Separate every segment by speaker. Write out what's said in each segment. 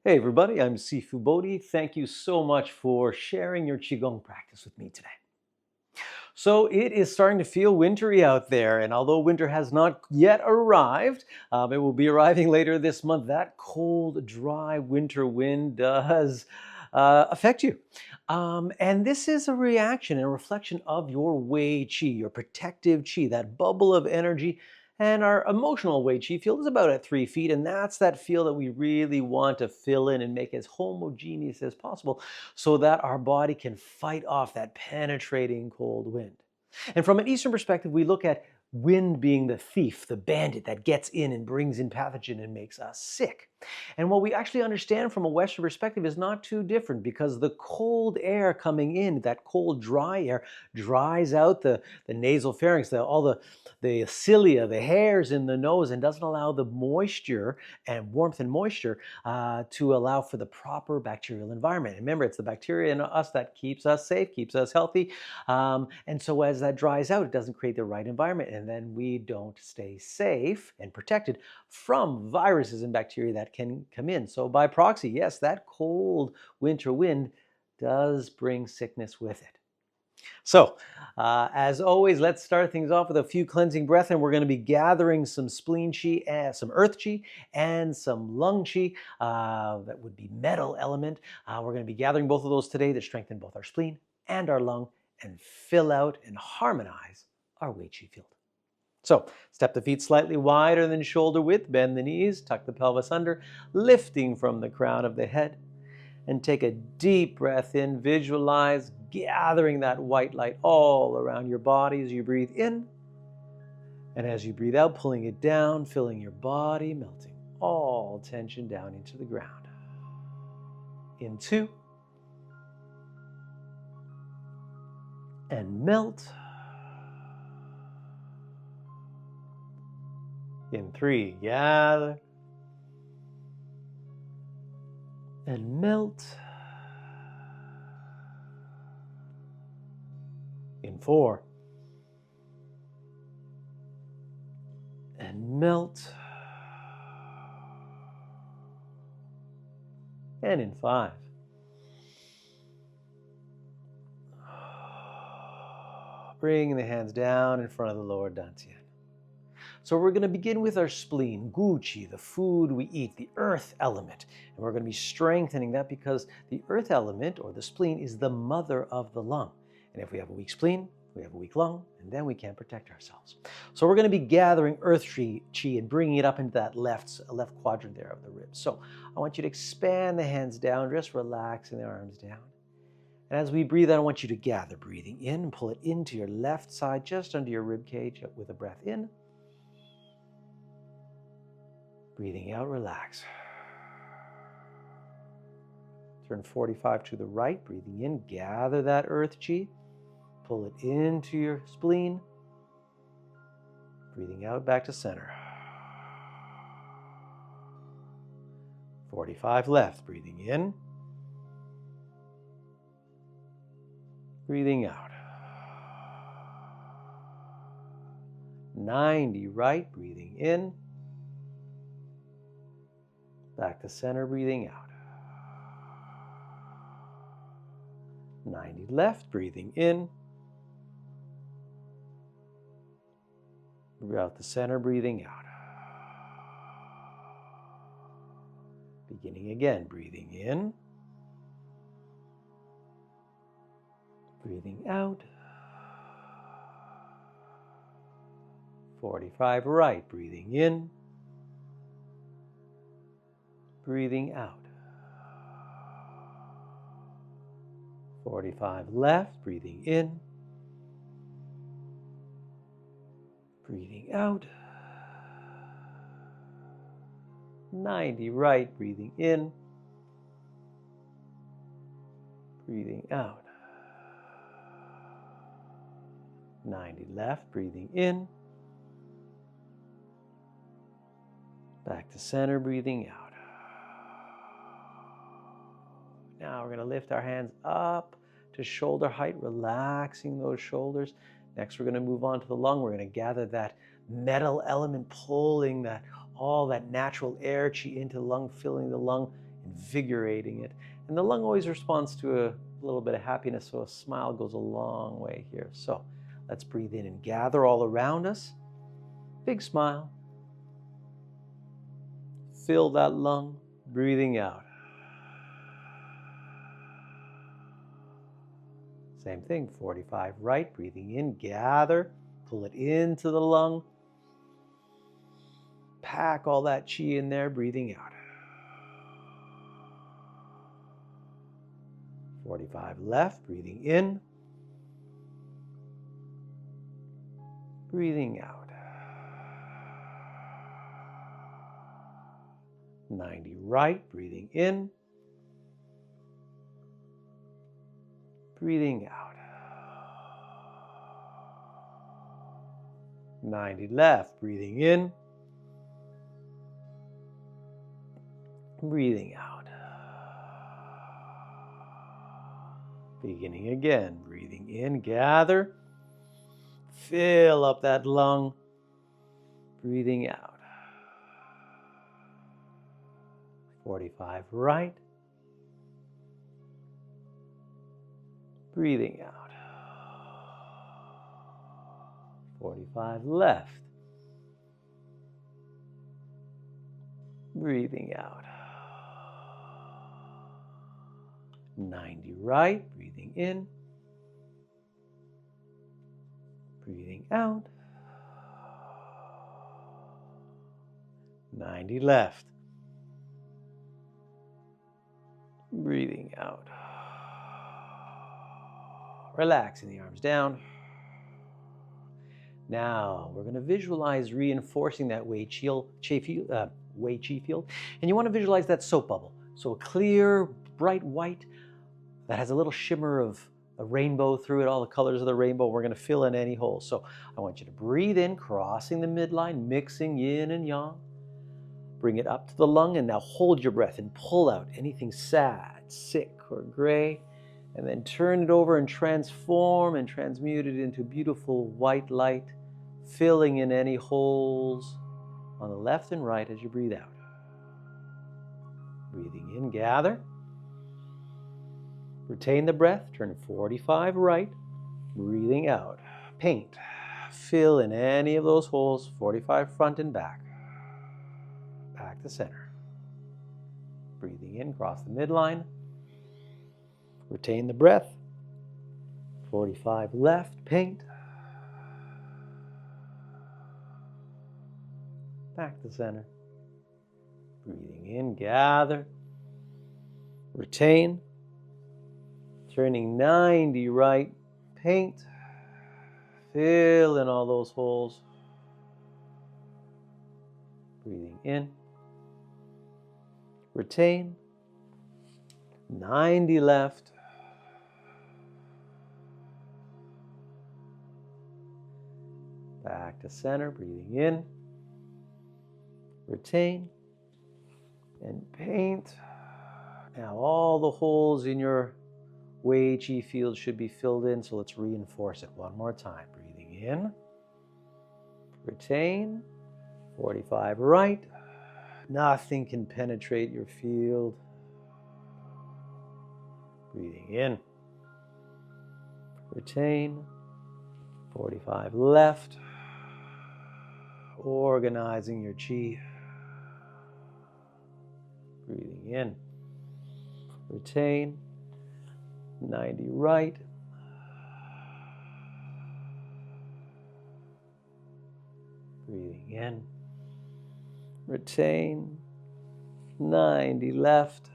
Speaker 1: Hey everybody, I'm Sifu Bodhi. Thank you so much for sharing your Qigong practice with me today. So it is starting to feel wintry out there, and although winter has not yet arrived, it will be arriving later this month. That cold, dry winter wind does affect you. And this is a reaction and a reflection of your Wei Qi, your protective Qi, that bubble of energy. And our emotional Wei Qi field is about at 3 feet, and that's that field that we really want to fill in and make as homogeneous as possible so that our body can fight off that penetrating cold wind. And from an Eastern perspective, we look at wind being the thief, the bandit that gets in and brings in pathogen and makes us sick. And what we actually understand from a Western perspective is not too different because the cold air coming in, that cold, dry air, dries out the nasal pharynx, all the cilia, the hairs in the nose, and doesn't allow the moisture and warmth and moisture to allow for the proper bacterial environment. And remember, it's the bacteria in us that keeps us safe, keeps us healthy. And so as that dries out, it doesn't create the right environment, and then we don't stay safe and protected from viruses and bacteria that can come in. So by proxy, yes, that cold winter wind does bring sickness with it. So, as always, let's start things off with a few cleansing breaths, and we're going to be gathering some spleen chi, some earth chi, and some lung chi. That would be metal element. We're going to be gathering both of those today to strengthen both our spleen and our lung and fill out and harmonize our Wei Qi field. So, step the feet slightly wider than shoulder width, bend the knees, tuck the pelvis under, lifting from the crown of the head. And take a deep breath in. Visualize gathering that white light all around your body as you breathe in. And as you breathe out, pulling it down, filling your body, melting all tension down into the ground. In 2. And melt. In 3, gather. And melt. In 4. And melt. And in 5. Bring the hands down in front of the lower dantian. So we're going to begin with our spleen, gu qi, the food we eat, the earth element. And we're going to be strengthening that because the earth element, or the spleen, is the mother of the lung. And if we have a weak spleen, we have a weak lung, and then we can't protect ourselves. So we're going to be gathering earth qi and bringing it up into that left quadrant there of the ribs. So I want you to expand the hands down, just relaxing the arms down. And as we breathe out, I want you to gather, breathing in, and pull it into your left side, just under your rib cage with a breath in. Breathing out, relax. Turn 45 to the right, breathing in, gather that earth chi, pull it into your spleen. Breathing out, back to center. 45 left, breathing in. Breathing out. 90 right, breathing in. Back to center, breathing out. 90 left, breathing in. Out the center, breathing out. Beginning again, breathing in. Breathing out. 45 right, breathing in. Breathing out. 45 left, breathing in. Breathing out. 90 right, breathing in. Breathing out. 90 left, breathing in. Back to center, breathing out. Now we're going to lift our hands up to shoulder height, relaxing those shoulders. Next, we're going to move on to the lung. We're going to gather that metal element, pulling all that natural air chi into the lung, filling the lung invigorating it. And the lung always responds to a little bit of happiness, so a smile goes a long way here. So let's breathe in and gather all around us. Big smile. Fill that lung, breathing out. Same thing, 45 right, breathing in, gather, pull it into the lung. Pack all that chi in there, breathing out. 45 left, breathing in, breathing out. 90 right, breathing in, breathing out. 90 left, breathing in, breathing out. Beginning again, breathing in, gather, fill up that lung, breathing out. 45 right, breathing out. 45 left, breathing out. 90 right, breathing in, breathing out. 90 left, breathing out. Relaxing the arms down. Now we're going to visualize reinforcing that Wei Qi field. And you want to visualize that soap bubble. So a clear, bright white that has a little shimmer of a rainbow through it, all the colors of the rainbow. We're going to fill in any holes. So I want you to breathe in, crossing the midline, mixing yin and yang. Bring it up to the lung, and now hold your breath and pull out anything sad, sick, or gray. And then turn it over and transform and transmute it into beautiful white light, filling in any holes on the left and right as you breathe out. Breathing in, gather. Retain the breath, turn 45 right, breathing out. Paint, fill in any of those holes, 45 front and back. Back to center. Breathing in, cross the midline. Retain the breath. 45 left, paint. Back to center. Breathing in, gather. Retain. Turning 90 right, paint. Fill in all those holes. Breathing in. Retain. 90 left. Back to center, breathing in. Retain. And paint. Now all the holes in your Wei Qi field should be filled in, so let's reinforce it one more time. Breathing in. Retain. 45 right. Nothing can penetrate your field. Breathing in. Retain. 45 left. Organizing your chi. Breathing in. Retain. 90 right. Breathing in. Retain. 90 left.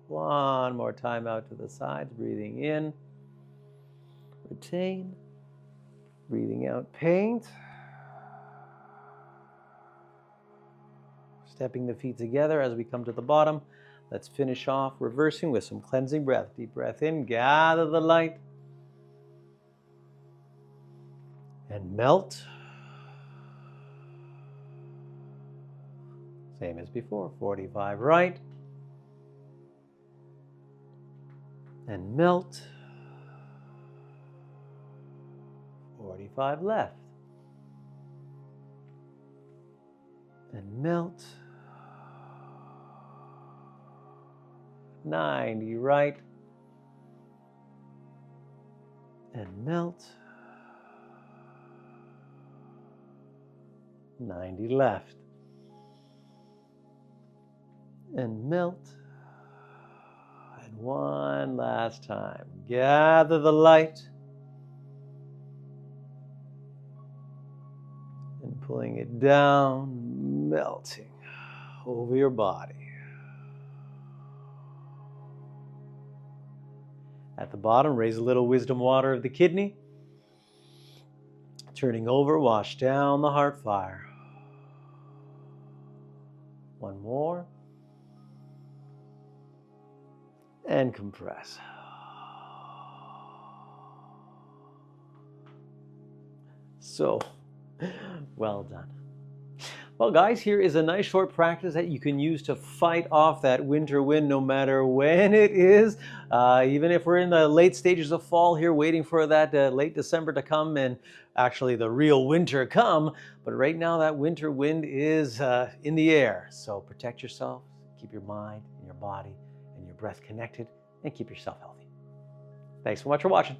Speaker 1: One more time out to the sides, breathing in. Retain. Breathing out, paint. Stepping the feet together as we come to the bottom. Let's finish off reversing with some cleansing breath. Deep breath in, gather the light. And melt. Same as before, 45 right. And melt. 45 left. And melt. 90 right. And melt. 90 left. And melt. And one last time. Gather the light. And pulling it down, melting over your body. At the bottom, raise a little wisdom water of the kidney. Turning over, wash down the heart fire. One more. And compress. So, well done. Well, guys, here is a nice short practice that you can use to fight off that winter wind no matter when it is. Even if we're in the late stages of fall here, waiting for that late December to come and actually the real winter come. But right now, that winter wind is in the air. So protect yourself, keep your mind and your body and your breath connected, and keep yourself healthy. Thanks so much for watching.